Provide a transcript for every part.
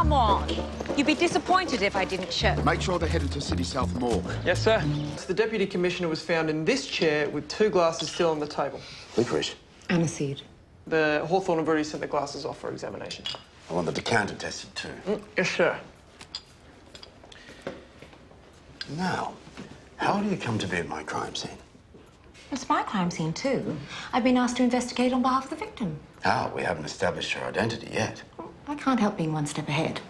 come on. You'd be disappointed if I didn't show. Make sure they're headed to City South Morgue. Yes, sir. The Deputy Commissioner was found in this chair with 2 glasses still on the table. Licorice? Aniseed. The Hawthorne have already sent the glasses off for examination. I want the decanter tested too. Yes, sir. Now, how do you come to be at my crime scene? It's my crime scene, too. I've been asked to investigate on behalf of the victim. Ah, we haven't established her identity yet. I can't help being one step ahead.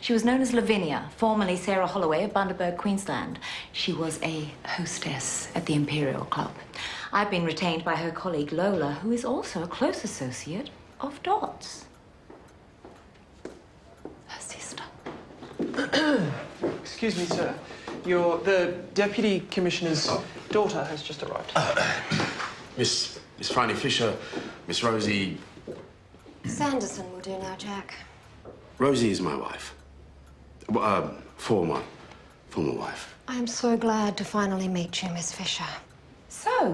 She was known as Lavinia, formerly Sarah Holloway of Bundaberg, Queensland. She was a hostess at the Imperial Club. I've been retained by her colleague Lola, who is also a close associate of Dot's. Her sister. Excuse me, sir. The Deputy Commissioner's daughter has just arrived. Miss Phryne Fisher, Miss Rosie... Sanderson will do now, Jack. Rosie is my wife. Former wife. I am so glad to finally meet you, Miss Fisher. So,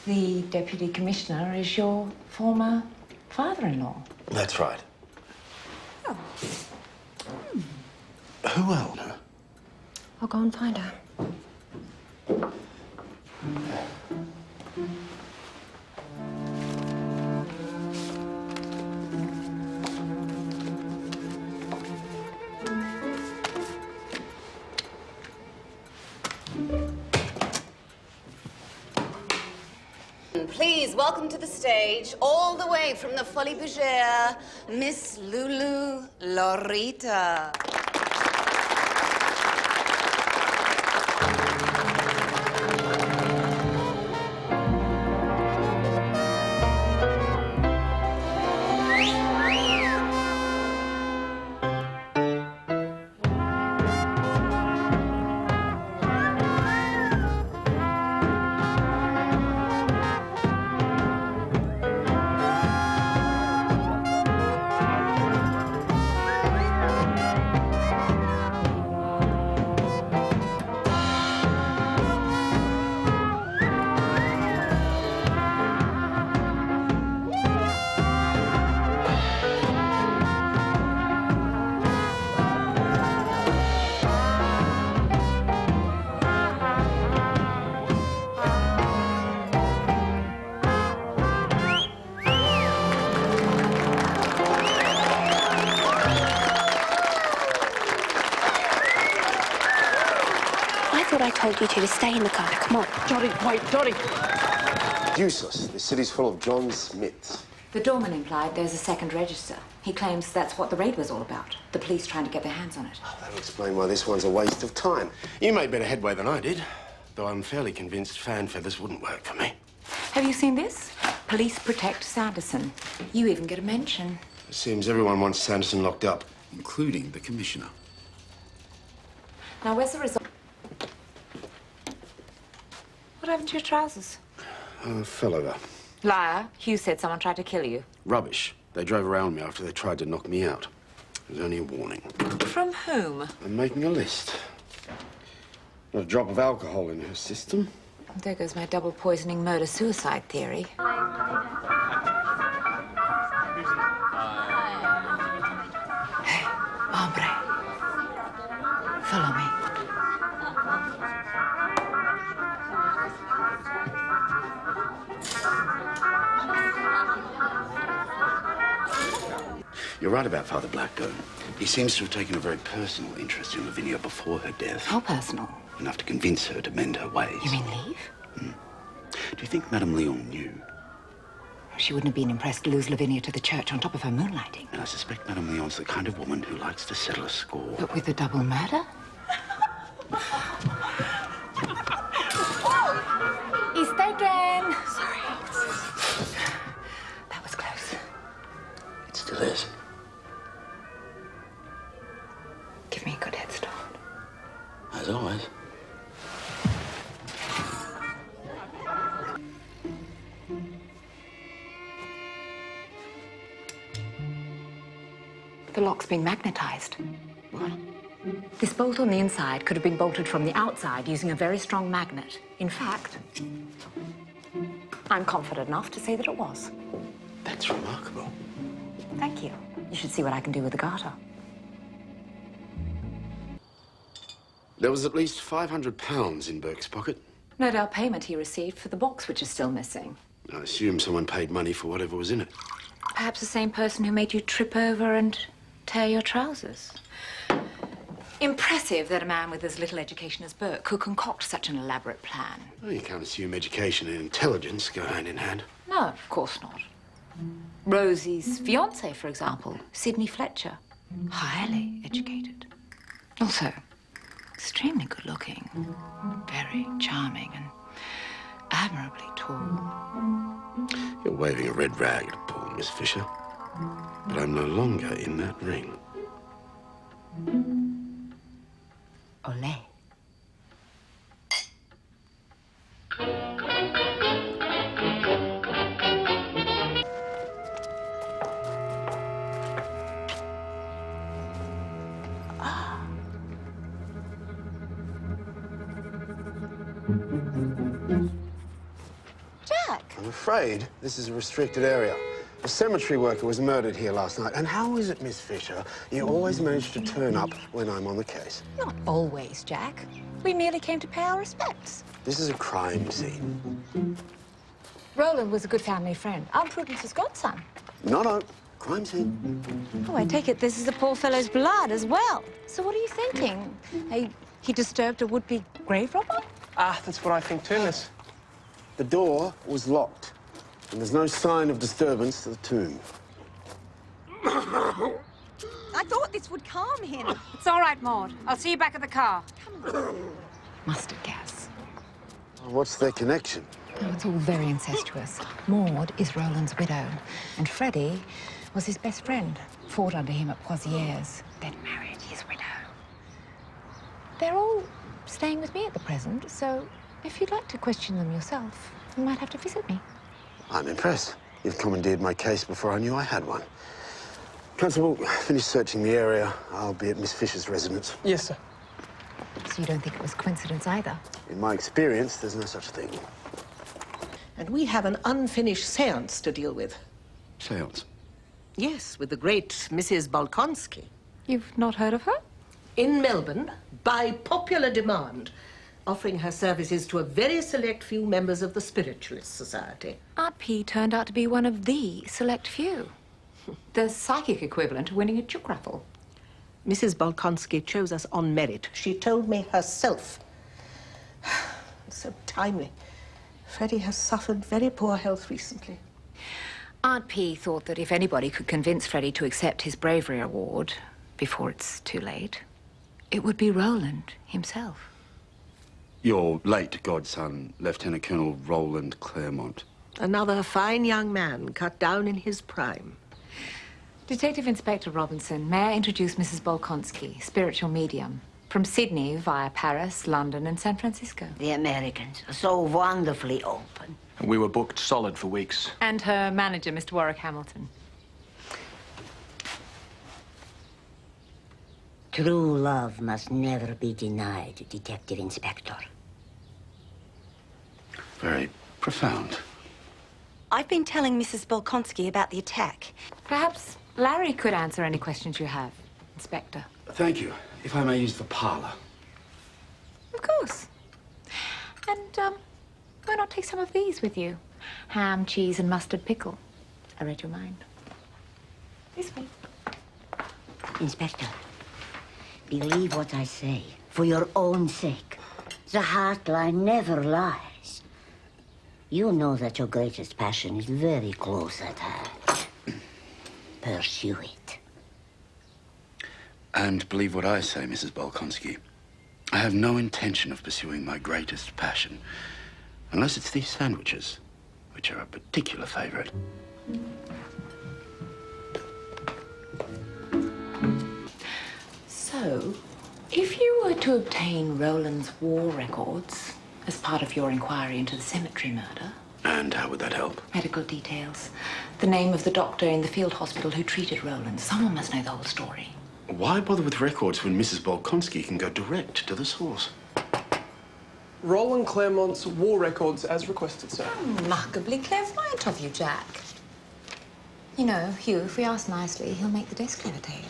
the Deputy Commissioner is your former father-in-law? That's right. Oh. Who else? I'll go and find her. Please welcome to the stage, all the way from the Folie Bergère, Miss Lulu Lorita. I told you to stay in the car. Come on. Dottie, wait, Dottie. Useless. The city's full of John Smiths. The doorman implied there's a second register. He claims that's what the raid was all about. The police trying to get their hands on it. Oh, that'll explain why this one's a waste of time. You made better headway than I did, though I'm fairly convinced fan feathers wouldn't work for me. Have you seen this? Police protect Sanderson. You even get a mention. It seems everyone wants Sanderson locked up. Including the Commissioner. Now, where's the result? What happened to your trousers? Fell over. Liar. Hugh said someone tried to kill you. Rubbish. They drove around me after they tried to knock me out. It was only a warning. From whom? I'm making a list. Not a drop of alcohol in her system. There goes my double poisoning murder-suicide theory. Hey, hombre. Follow me. You're right about Father Blackburn. He seems to have taken a very personal interest in Lavinia before her death. How personal? Enough to convince her to mend her ways. You mean leave? Do you think Madame Leon knew? She wouldn't have been impressed to lose Lavinia to the church on top of her moonlighting. And I suspect Madame Leon's the kind of woman who likes to settle a score. But with a double murder? He's taken. Sorry. That was close. It still is. Give me a good head start. As always. The lock's been magnetized. What? This bolt on the inside could have been bolted from the outside using a very strong magnet. In fact, I'm confident enough to say that it was. That's remarkable. Thank you. You should see what I can do with the garter. There was at least £500 in Burke's pocket. No doubt payment he received for the box, which is still missing. I assume someone paid money for whatever was in it. Perhaps the same person who made you trip over and tear your trousers. Impressive that a man with as little education as Burke could concoct such an elaborate plan. Well, you can't assume education and intelligence go hand in hand. No, of course not. Rosie's fiancé, for example, Sidney Fletcher, highly educated. Also, extremely good-looking, very charming and admirably tall. You're waving a red rag at Paul, Miss Fisher. But I'm no longer in that ring. Olé. Jack! I'm afraid this is a restricted area. A cemetery worker was murdered here last night. And how is it, Miss Fisher, you always manage to turn up when I'm on the case? Not always, Jack. We merely came to pay our respects. This is a crime scene. Roland was a good family friend. Aunt Prudence's godson. No, crime scene. Oh, I take it this is the poor fellow's blood as well. So what are you thinking? He disturbed a would-be grave robber? Ah, that's what I think too, miss. The door was locked, and there's no sign of disturbance to the tomb. I thought this would calm him. It's all right, Maud. I'll see you back at the car. Mustard gas. What's their connection? Oh, it's all very incestuous. Maud is Roland's widow, and Freddie was his best friend. Fought under him at Poitiers, then married his widow. They're all staying with me at the present, so if you'd like to question them yourself, you might have to visit me. I'm impressed. You've commandeered my case before I knew I had one. Constable, finish searching the area. I'll be at Miss Fisher's residence. Yes, sir. So you don't think it was coincidence either? In my experience, there's no such thing. And we have an unfinished séance to deal with. Séance? Yes, with the great Mrs. Bolkonsky. You've not heard of her? In Melbourne, by popular demand, offering her services to a very select few members of the Spiritualist Society. Aunt P turned out to be one of the select few. The psychic equivalent of winning a chook raffle. Mrs. Bolkonsky chose us on merit. She told me herself. So timely. Freddie has suffered very poor health recently. Aunt P thought that if anybody could convince Freddie to accept his bravery award before it's too late, it would be Roland himself. Your late godson, Lieutenant Colonel Roland Claremont. Another fine young man cut down in his prime. Detective Inspector Robinson, may I introduce Mrs. Bolkonsky, spiritual medium, from Sydney via Paris, London, and San Francisco. The Americans are so wonderfully open. And we were booked solid for weeks. And her manager, Mr. Warwick Hamilton. True love must never be denied, Detective Inspector. Very profound. I've been telling Mrs. Bolkonsky about the attack. Perhaps Larry could answer any questions you have, Inspector. Thank you. If I may use the parlour. Of course. And, why not take some of these with you? Ham, cheese, and mustard pickle. I read your mind. This way. Inspector, believe what I say, for your own sake. The heart line never lies. You know that your greatest passion is very close at hand. Pursue it. And believe what I say, Mrs. Bolkonsky. I have no intention of pursuing my greatest passion. Unless it's these sandwiches, which are a particular favorite. So, if you were to obtain Roland's war records as part of your inquiry into the cemetery murder... And how would that help? Medical details. The name of the doctor in the field hospital who treated Roland. Someone must know the whole story. Why bother with records when Mrs. Bolkonsky can go direct to the source? Roland Claremont's war records as requested, sir. Remarkably clairvoyant of you, Jack. You know, Hugh, if we ask nicely, he'll make the desk levitate.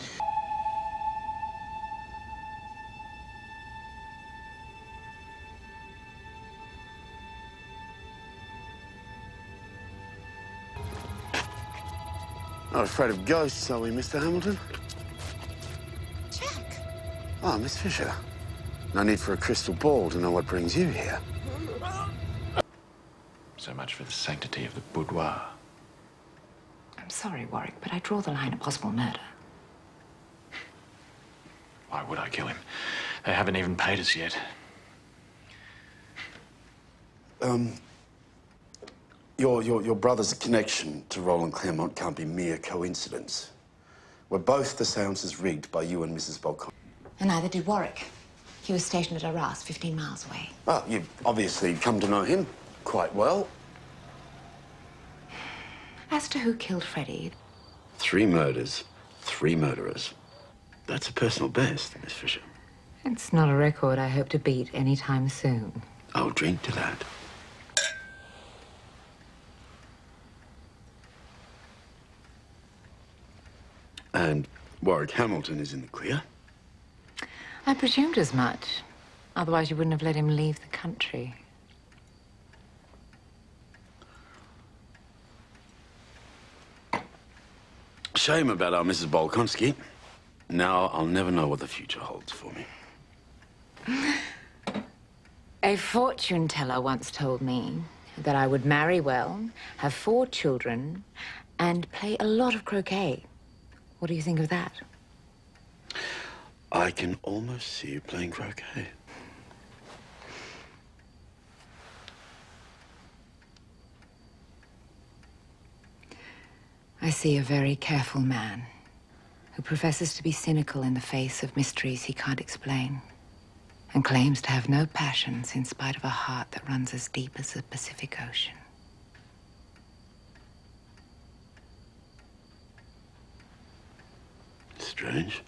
Not afraid of ghosts, are we, Mr. Hamilton? Jack. Oh, Miss Fisher. No need for a crystal ball to know what brings you here. So much for the sanctity of the boudoir. I'm sorry, Warwick, but I draw the line at possible murder. Why would I kill him? They haven't even paid us yet. Your brother's connection to Roland Claremont can't be mere coincidence. Were both the seances rigged by you and Mrs. Bolcon? And neither did Warwick. He was stationed at Arras, 15 miles away. Well, you've obviously come to know him quite well. As to who killed Freddie, 3 murders, 3 murderers. That's a personal best, Miss Fisher. it's not a record I hope to beat anytime soon. I'll drink to that. And Warwick Hamilton is in the clear. I presumed as much. Otherwise, you wouldn't have let him leave the country. Shame about our Mrs. Bolkonsky. Now I'll never know what the future holds for me. A fortune teller once told me that I would marry well, have 4 children, and play a lot of croquet. What do you think of that? I can almost see you playing croquet. I see a very careful man who professes to be cynical in the face of mysteries he can't explain and claims to have no passions in spite of a heart that runs as deep as the Pacific Ocean. Strange.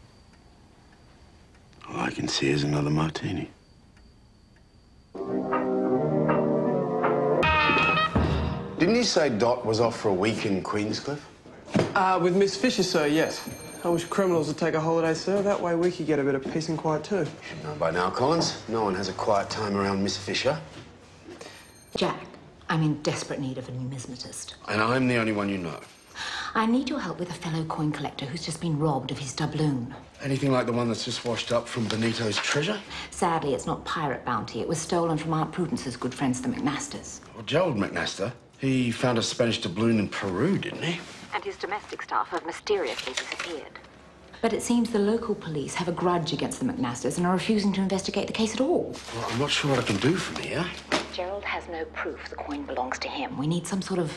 All I can see is another martini. Didn't you say Dot was off for a week in Queenscliff? With Miss Fisher, sir, yes. I wish criminals would take a holiday, sir. That way we could get a bit of peace and quiet, too. You should know by now, Collins. No one has a quiet time around Miss Fisher. Jack, I'm in desperate need of a numismatist. And I'm the only one you know. I need your help with a fellow coin collector who's just been robbed of his doubloon. Anything like the one that's just washed up from Benito's treasure? Sadly, it's not pirate bounty. It was stolen from Aunt Prudence's good friends, the McNasters. Well, Gerald McNaster, he found a Spanish doubloon in Peru, didn't he? And his domestic staff have mysteriously disappeared. But it seems the local police have a grudge against the McNasters and are refusing to investigate the case at all. Well, I'm not sure what I can do from here. Gerald has no proof the coin belongs to him. We need some sort of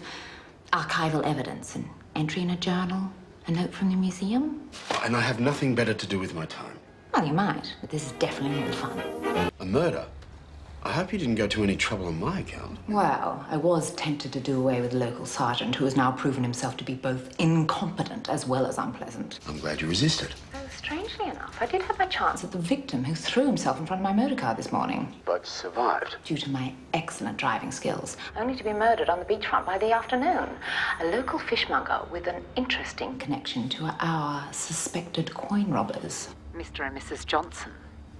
archival evidence, an entry in a journal, a note from the museum. And I have nothing better to do with my time. Well, you might, but this is definitely more fun. A murder? I hope you didn't go to any trouble on my account. Well, I was tempted to do away with the local sergeant, who has now proven himself to be both incompetent as well as unpleasant. I'm glad you resisted. Oh, strangely enough, I did have my chance at the victim who threw himself in front of my motor car this morning. But survived. Due to my excellent driving skills, only to be murdered on the beachfront by the afternoon. A local fishmonger with an interesting connection to our suspected coin robbers, Mr. and Mrs. Johnson.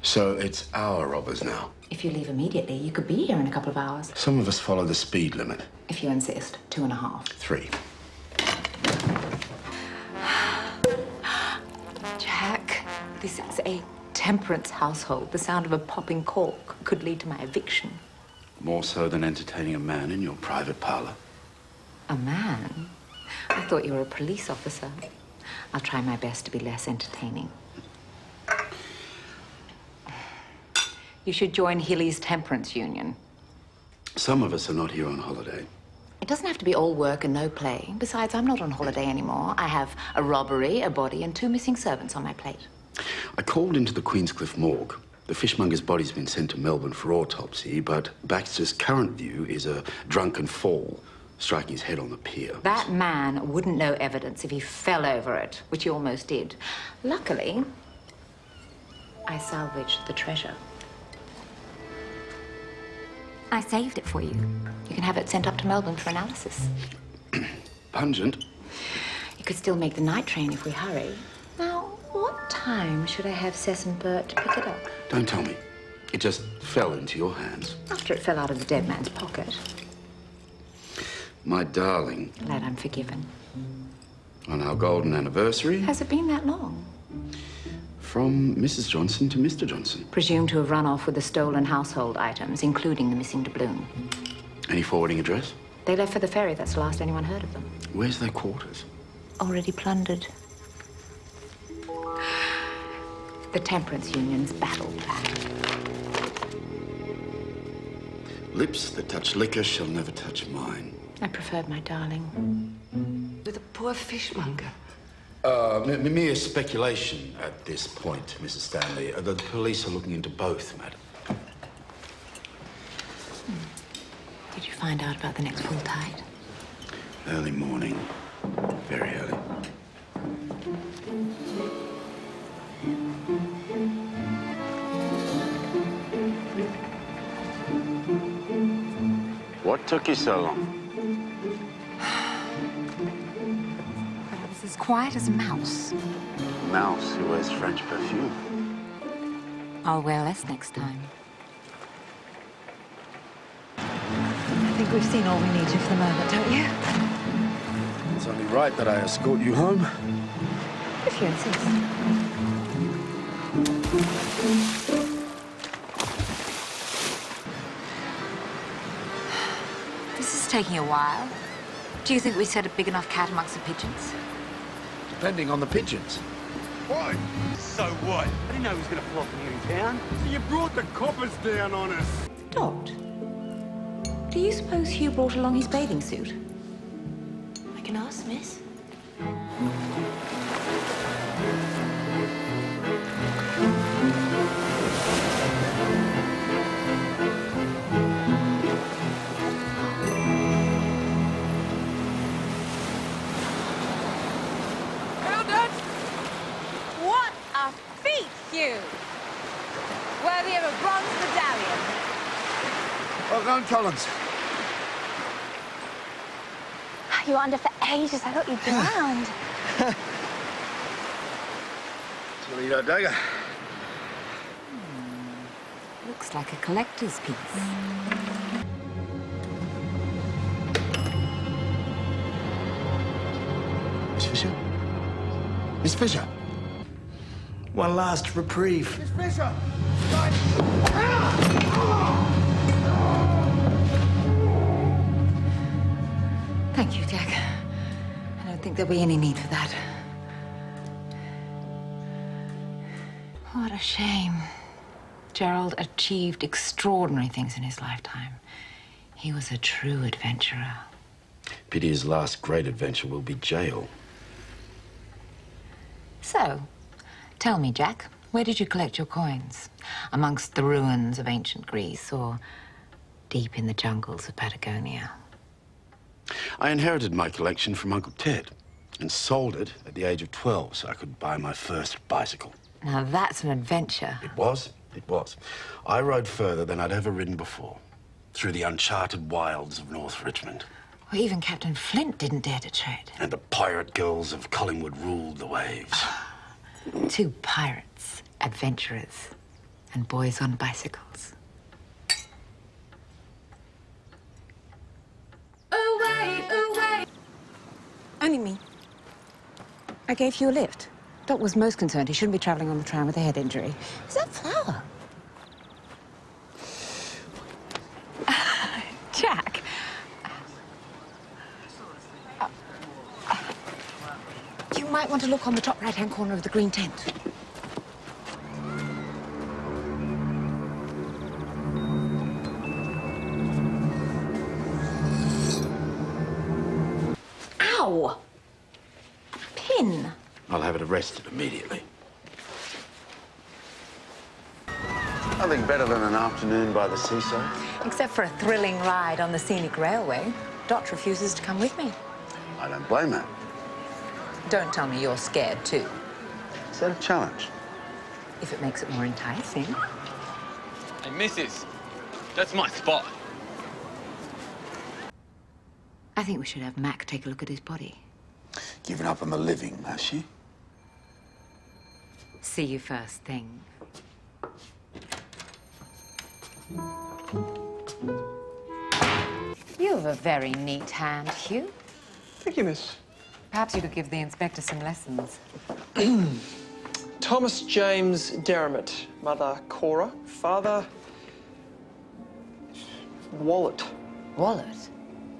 So it's our robbers now. If you leave immediately, you could be here in a couple of hours. Some of us follow the speed limit. If you insist, 2.5. 3. Jack, this is a temperance household. The sound of a popping cork could lead to my eviction. More so than entertaining a man in your private parlor. A man? I thought you were a police officer. I'll try my best to be less entertaining. You should join Hilly's Temperance Union. Some of us are not here on holiday. It doesn't have to be all work and no play. Besides, I'm not on holiday anymore. I have a robbery, a body, and 2 missing servants on my plate. I called into the Queenscliff morgue. The fishmonger's body's been sent to Melbourne for autopsy, but Baxter's current view is a drunken fall, striking his head on the pier. That man wouldn't know evidence if he fell over it, which he almost did. Luckily, I salvaged the treasure. I saved it for you. You can have it sent up to Melbourne for analysis. Pungent. You could still make the night train if we hurry. Now, what time should I have Cess and Bert to pick it up? Don't tell me. It just fell into your hands. After it fell out of the dead man's pocket. My darling. Glad I'm forgiven. On our golden anniversary. Has it been that long? From Mrs. Johnson to Mr. Johnson. Presumed to have run off with the stolen household items, including the missing doubloon. Any forwarding address? They left for the ferry. That's the last anyone heard of them. Where's their quarters? Already plundered. The Temperance Union's battle plan. Lips that touch liquor shall never touch mine. I preferred my darling. With a poor fishmonger. Mere speculation at this point, Mrs. Stanley. The police are looking into both, madam. Did you find out about the next full tide? Early morning. Very early. What took you so long? I was as quiet as a mouse. Mouse who wears French perfume. I'll wear less next time. I think we've seen all we need to for the moment, don't you? It's only right that I escort you home. If you insist. This is taking a while. Do you think we set a big enough cat amongst the pigeons? Depending on the pigeons. Why? So what? I didn't know he was going to flop here in town. You brought the coppers down on us. Dot, do you suppose Hugh brought along his bathing suit? I can ask, miss. What a feat, Hugh! Worthy of a bronze medallion. Well done, Collins. You were under for ages. I thought you'd drowned. Toledo dagger. Looks like a collector's piece. Miss Fisher? Miss Fisher? One last reprieve. Miss Fisher! Thank you, Jack. I don't think there'll be any need for that. What a shame. Gerald achieved extraordinary things in his lifetime. He was a true adventurer. Pity his last great adventure will be jail. So, tell me, Jack, where did you collect your coins? Amongst the ruins of ancient Greece or deep in the jungles of Patagonia? I inherited my collection from Uncle Ted and sold it at the age of 12 so I could buy my first bicycle. Now that's an adventure. It was. It was. I rode further than I'd ever ridden before, through the uncharted wilds of North Richmond. Well, even Captain Flint didn't dare to tread. And the pirate girls of Collingwood ruled the waves. Two pirates, adventurers, and boys on bicycles. Away, away! Only me. I gave you a lift. Doc was most concerned he shouldn't be traveling on the tram with a head injury. Is that flour? Jack. You might want to look on the top right-hand corner of the green tent. Ow! Pin. I'll have it arrested immediately. Nothing better than an afternoon by the seaside. Except for a thrilling ride on the scenic railway. Dot refuses to come with me. I don't blame her. Don't tell me you're scared, too. Is that a challenge? If it makes it more enticing. Hey, missus, that's my spot. I think we should have Mac take a look at his body. Given up on the living, has she? See you first thing. You have a very neat hand, Hugh. Thank you, miss. Perhaps you could give the inspector some lessons. Thomas James Derrimut. Mother, Cora. Father... Wallet. Wallet?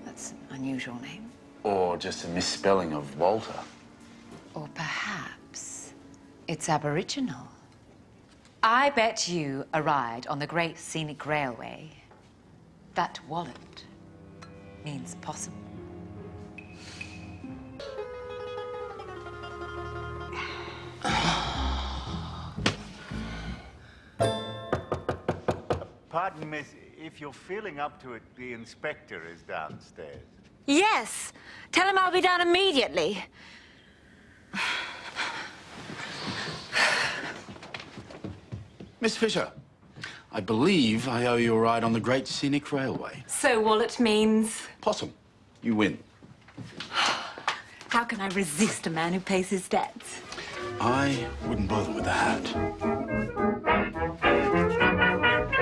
That's an unusual name. Or just a misspelling of Walter. Or perhaps it's Aboriginal. I bet you a ride on the Great Scenic Railway. That wallet means possum. Pardon, miss, if you're feeling up to it, the inspector is downstairs. Yes. Tell him I'll be down immediately. Miss Fisher, I believe I owe you a ride on the Great Scenic Railway. So wallet means? Possum. You win. How can I resist a man who pays his debts? I wouldn't bother with the hat.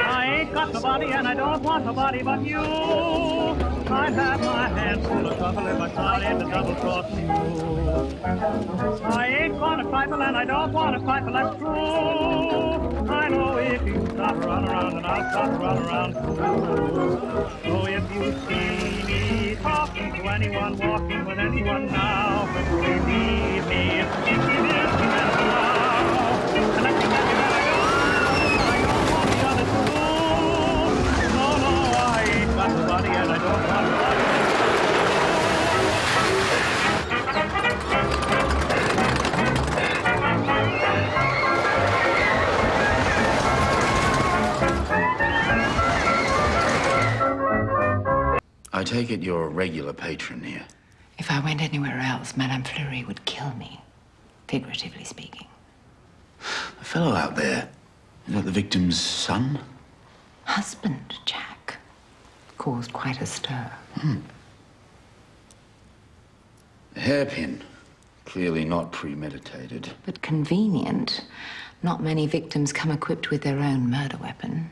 I ain't got nobody and I don't want nobody but you. I have my hands full of trouble if I try to double-cross you. I ain't gonna trifle and I don't want to trifle, that's true. I know if you stop run around and I'll stop run around too. So if you see me talking to anyone, walking with anyone now, believe me, if you miss me now, and let me tell you that I don't want the other two. No, I ain't got nobody and I don't want nobody. I take it you're a regular patron here. If I went anywhere else, Madame Fleury would kill me, figuratively speaking. The fellow out there, is that the victim's son? Husband, Jack. Caused quite a stir. A hairpin. Clearly not premeditated. But convenient. Not many victims come equipped with their own murder weapon.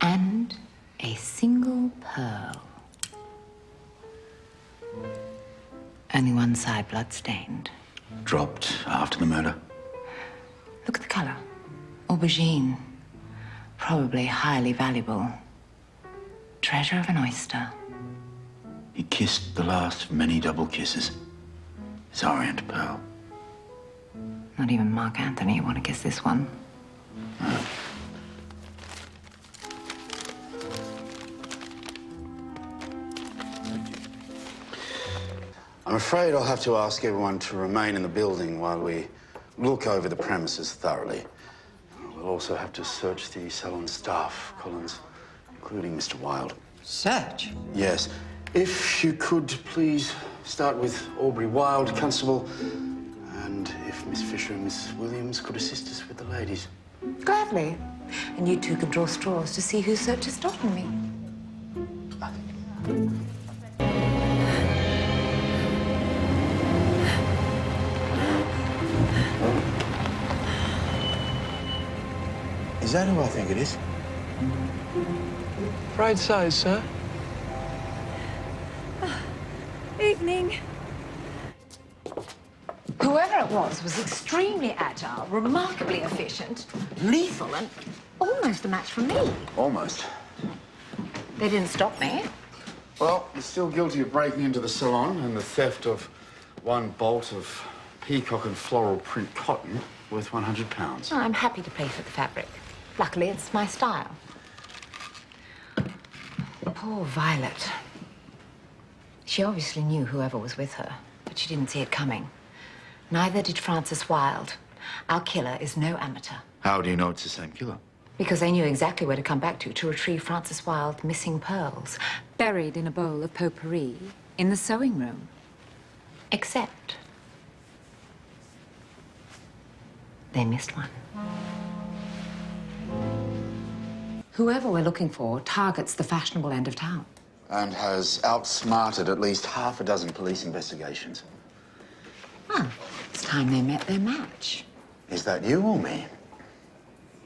And a single pearl. Only one side blood-stained. Dropped after the murder. Look at the color. Aubergine. Probably highly valuable. Treasure of an oyster. He kissed the last of many double kisses. His Orient pearl. Not even Mark Anthony would want to kiss this one. I'm afraid I'll have to ask everyone to remain in the building while we look over the premises thoroughly. We'll also have to search the salon staff, Collins, including Mr. Wilde. Search? Yes. If you could please start with Aubrey Wilde, Constable, and if Miss Fisher and Miss Williams could assist us with the ladies. Gladly. And you two can draw straws to see whose search is stopping me. Is that who I think it is? Right size, sir. Evening. Whoever it was extremely agile, remarkably efficient, lethal, and almost a match for me. Almost. They didn't stop me. Well, you're still guilty of breaking into the salon and the theft of one bolt of peacock and floral print cotton worth £100. Oh, I'm happy to pay for the fabric. Luckily, it's my style. Poor Violet. She obviously knew whoever was with her, but she didn't see it coming. Neither did Francis Wilde. Our killer is no amateur. How do you know it's the same killer? Because they knew exactly where to come back to retrieve Francis Wilde's missing pearls, buried in a bowl of potpourri in the sewing room. Except they missed one. Whoever we're looking for targets the fashionable end of town. And has outsmarted at least half a dozen police investigations. Well, it's time they met their match. Is that you or me?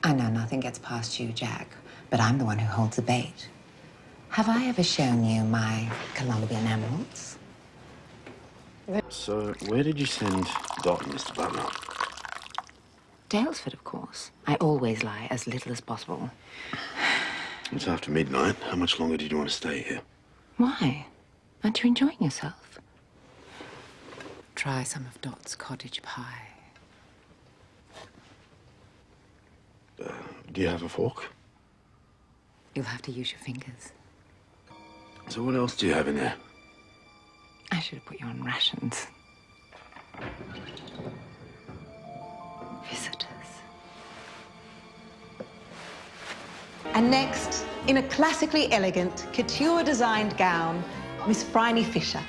I know nothing gets past you, Jack, but I'm the one who holds the bait. Have I ever shown you my Colombian emeralds? So, where did you send Dot, Mr. Butler? Dalesford, of course. I always lie as little as possible. It's after midnight. How much longer did you want to stay here? Why? Aren't you enjoying yourself? Try some of Dot's cottage pie. Do you have a fork? You'll have to use your fingers. So what else do you have in there? I should have put you on rations. Visitors. And next, in a classically elegant, couture-designed gown, Miss Phryne Fisher.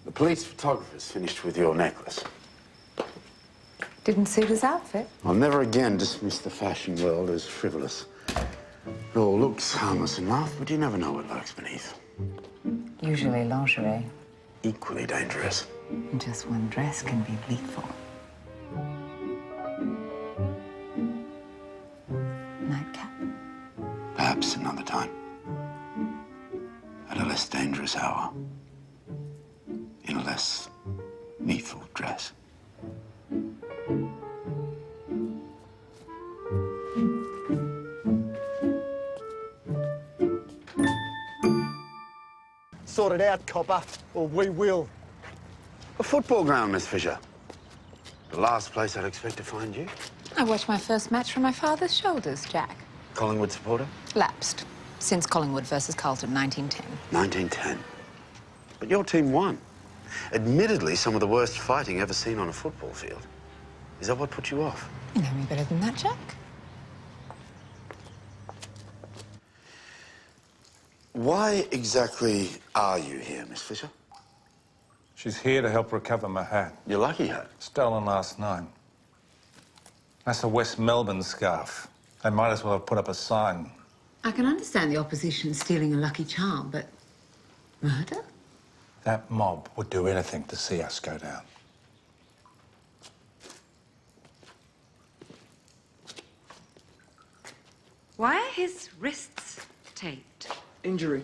The police photographer's finished with your necklace. Didn't suit his outfit. I'll never again dismiss the fashion world as frivolous. It all looks harmless enough, but you never know what lurks beneath. Usually lingerie. Equally dangerous. And just one dress can be lethal. Nightcap. Perhaps another time. At a less dangerous hour. In a less lethal dress. Sort it out, copper, or we will. A football ground, Miss Fisher. The last place I'd expect to find you. I watched my first match from my father's shoulders, Jack. Collingwood supporter? Lapsed. Since Collingwood versus Carlton, 1910. 1910. But your team won. Admittedly, some of the worst fighting ever seen on a football field. Is that what put you off? You know me better than that, Jack. Why exactly are you here, Miss Fisher? She's here to help recover my hat. Your lucky hat? Stolen last night. That's a West Melbourne scarf. They might as well have put up a sign. I can understand the opposition stealing a lucky charm, but murder? That mob would do anything to see us go down. Why are his wrists taped? Injury.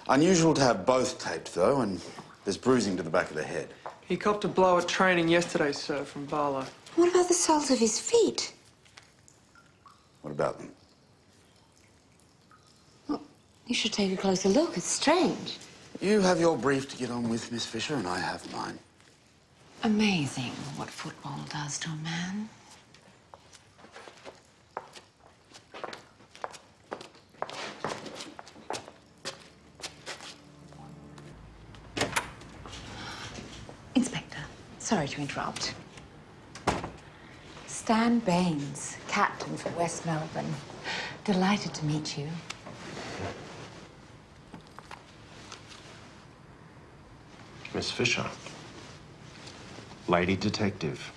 Unusual to have both taped, though, and there's bruising to the back of the head. He copped a blow at training yesterday, sir, from Barlow. What about the soles of his feet? What about them? Well, you should take a closer look. It's strange. You have your brief to get on with, Miss Fisher, and I have mine. Amazing what football does to a man. Inspector, sorry to interrupt. Stan Baines, captain for West Melbourne. Delighted to meet you. Miss Fisher. Lady detective.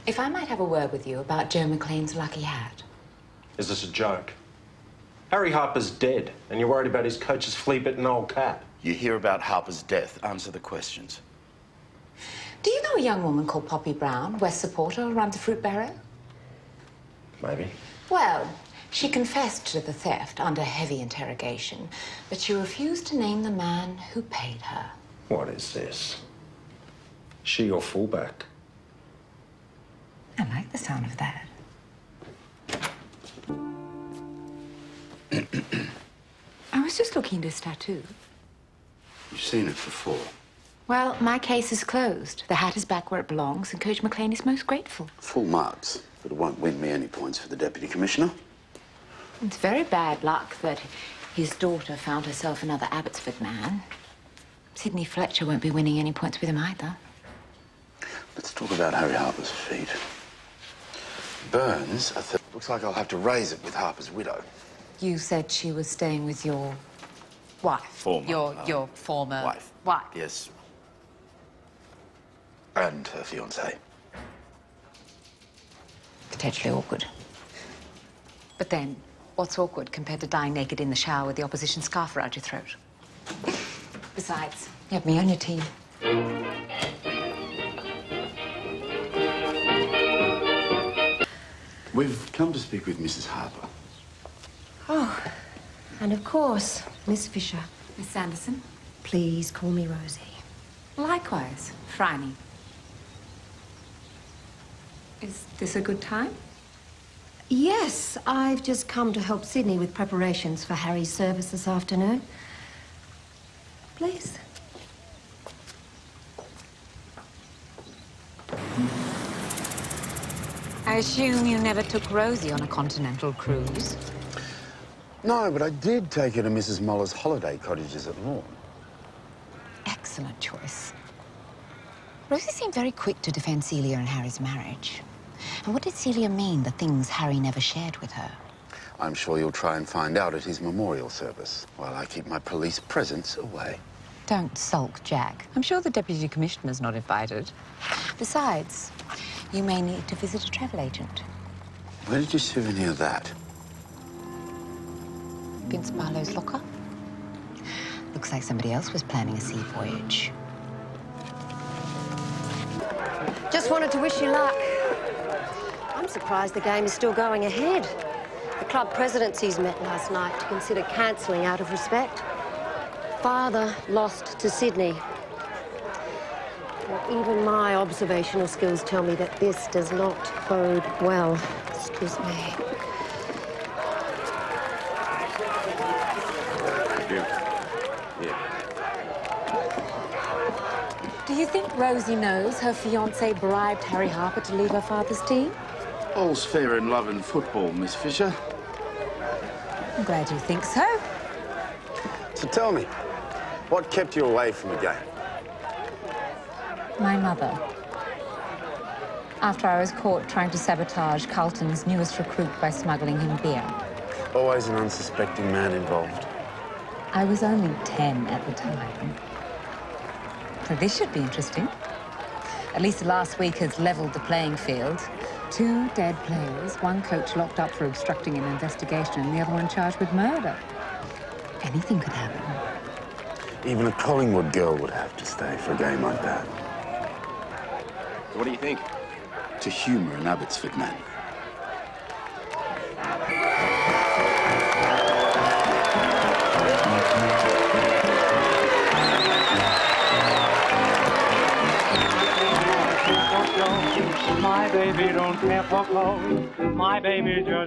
If I might have a word with you about Joe McLean's lucky hat. Is this a joke? Harry Harper's dead, and you're worried about his coach's flea-bitten old cap. You hear about Harper's death. Answer the questions. Do you know a young woman called Poppy Brown, West supporter, who runs a fruit barrow? Maybe. Well, she confessed to the theft under heavy interrogation, but she refused to name the man who paid her. What is this? She your fullback? I like the sound of that. I was just looking at his tattoo. You've seen it before. Well, my case is closed. The hat is back where it belongs, and Coach McLean is most grateful. Full marks, but it won't win me any points for the Deputy Commissioner. It's very bad luck that his daughter found herself another Abbotsford man. Sidney Fletcher won't be winning any points with him either. Let's talk about Harry Harper's feet. Burns, looks like I'll have to raise it with Harper's widow. You said she was staying with your wife. Former. Your former wife. Wife. Yes, And her fiancé. Potentially awkward. But then, what's awkward compared to dying naked in the shower with the opposition scarf around your throat? Besides, you have me on your team. We've come to speak with Mrs. Harper. Oh, and of course, Miss Fisher. Miss Sanderson? Please call me Rosie. Likewise, Phryne. Is this a good time? Yes, I've just come to help Sydney with preparations for Harry's service this afternoon. Please. I assume you never took Rosie on a continental cruise? No, but I did take her to Mrs. Muller's holiday cottages at Lawn. Excellent choice. Rosie seemed very quick to defend Celia and Harry's marriage. And what did Celia mean, the things Harry never shared with her? I'm sure you'll try and find out at his memorial service, while I keep my police presence away. Don't sulk, Jack. I'm sure the Deputy Commissioner's not invited. Besides, you may need to visit a travel agent. Where did you souvenir that? Vince Barlow's locker. Looks like somebody else was planning a sea voyage. Just wanted to wish you luck. I'm surprised the game is still going ahead. The club presidencies met last night to consider cancelling out of respect. Father lost to Sydney. Well, even my observational skills tell me that this does not bode well. Excuse me. Do you think Rosie knows her fiancé bribed Harry Harper to leave her father's team? All's fair in love and football, Miss Fisher. I'm glad you think so. So tell me, what kept you away from the game? My mother. After I was caught trying to sabotage Carlton's newest recruit by smuggling him beer. Always an unsuspecting man involved. I was only 10 at the time. So this should be interesting. At least last week has leveled the playing field. 2 dead players, 1 coach locked up for obstructing an investigation, and the other one charged with murder. Anything could happen. Even a Collingwood girl would have to stay for a game like that. So what do you think? To humour an Abbotsford man. My baby don't care for clothes. My baby just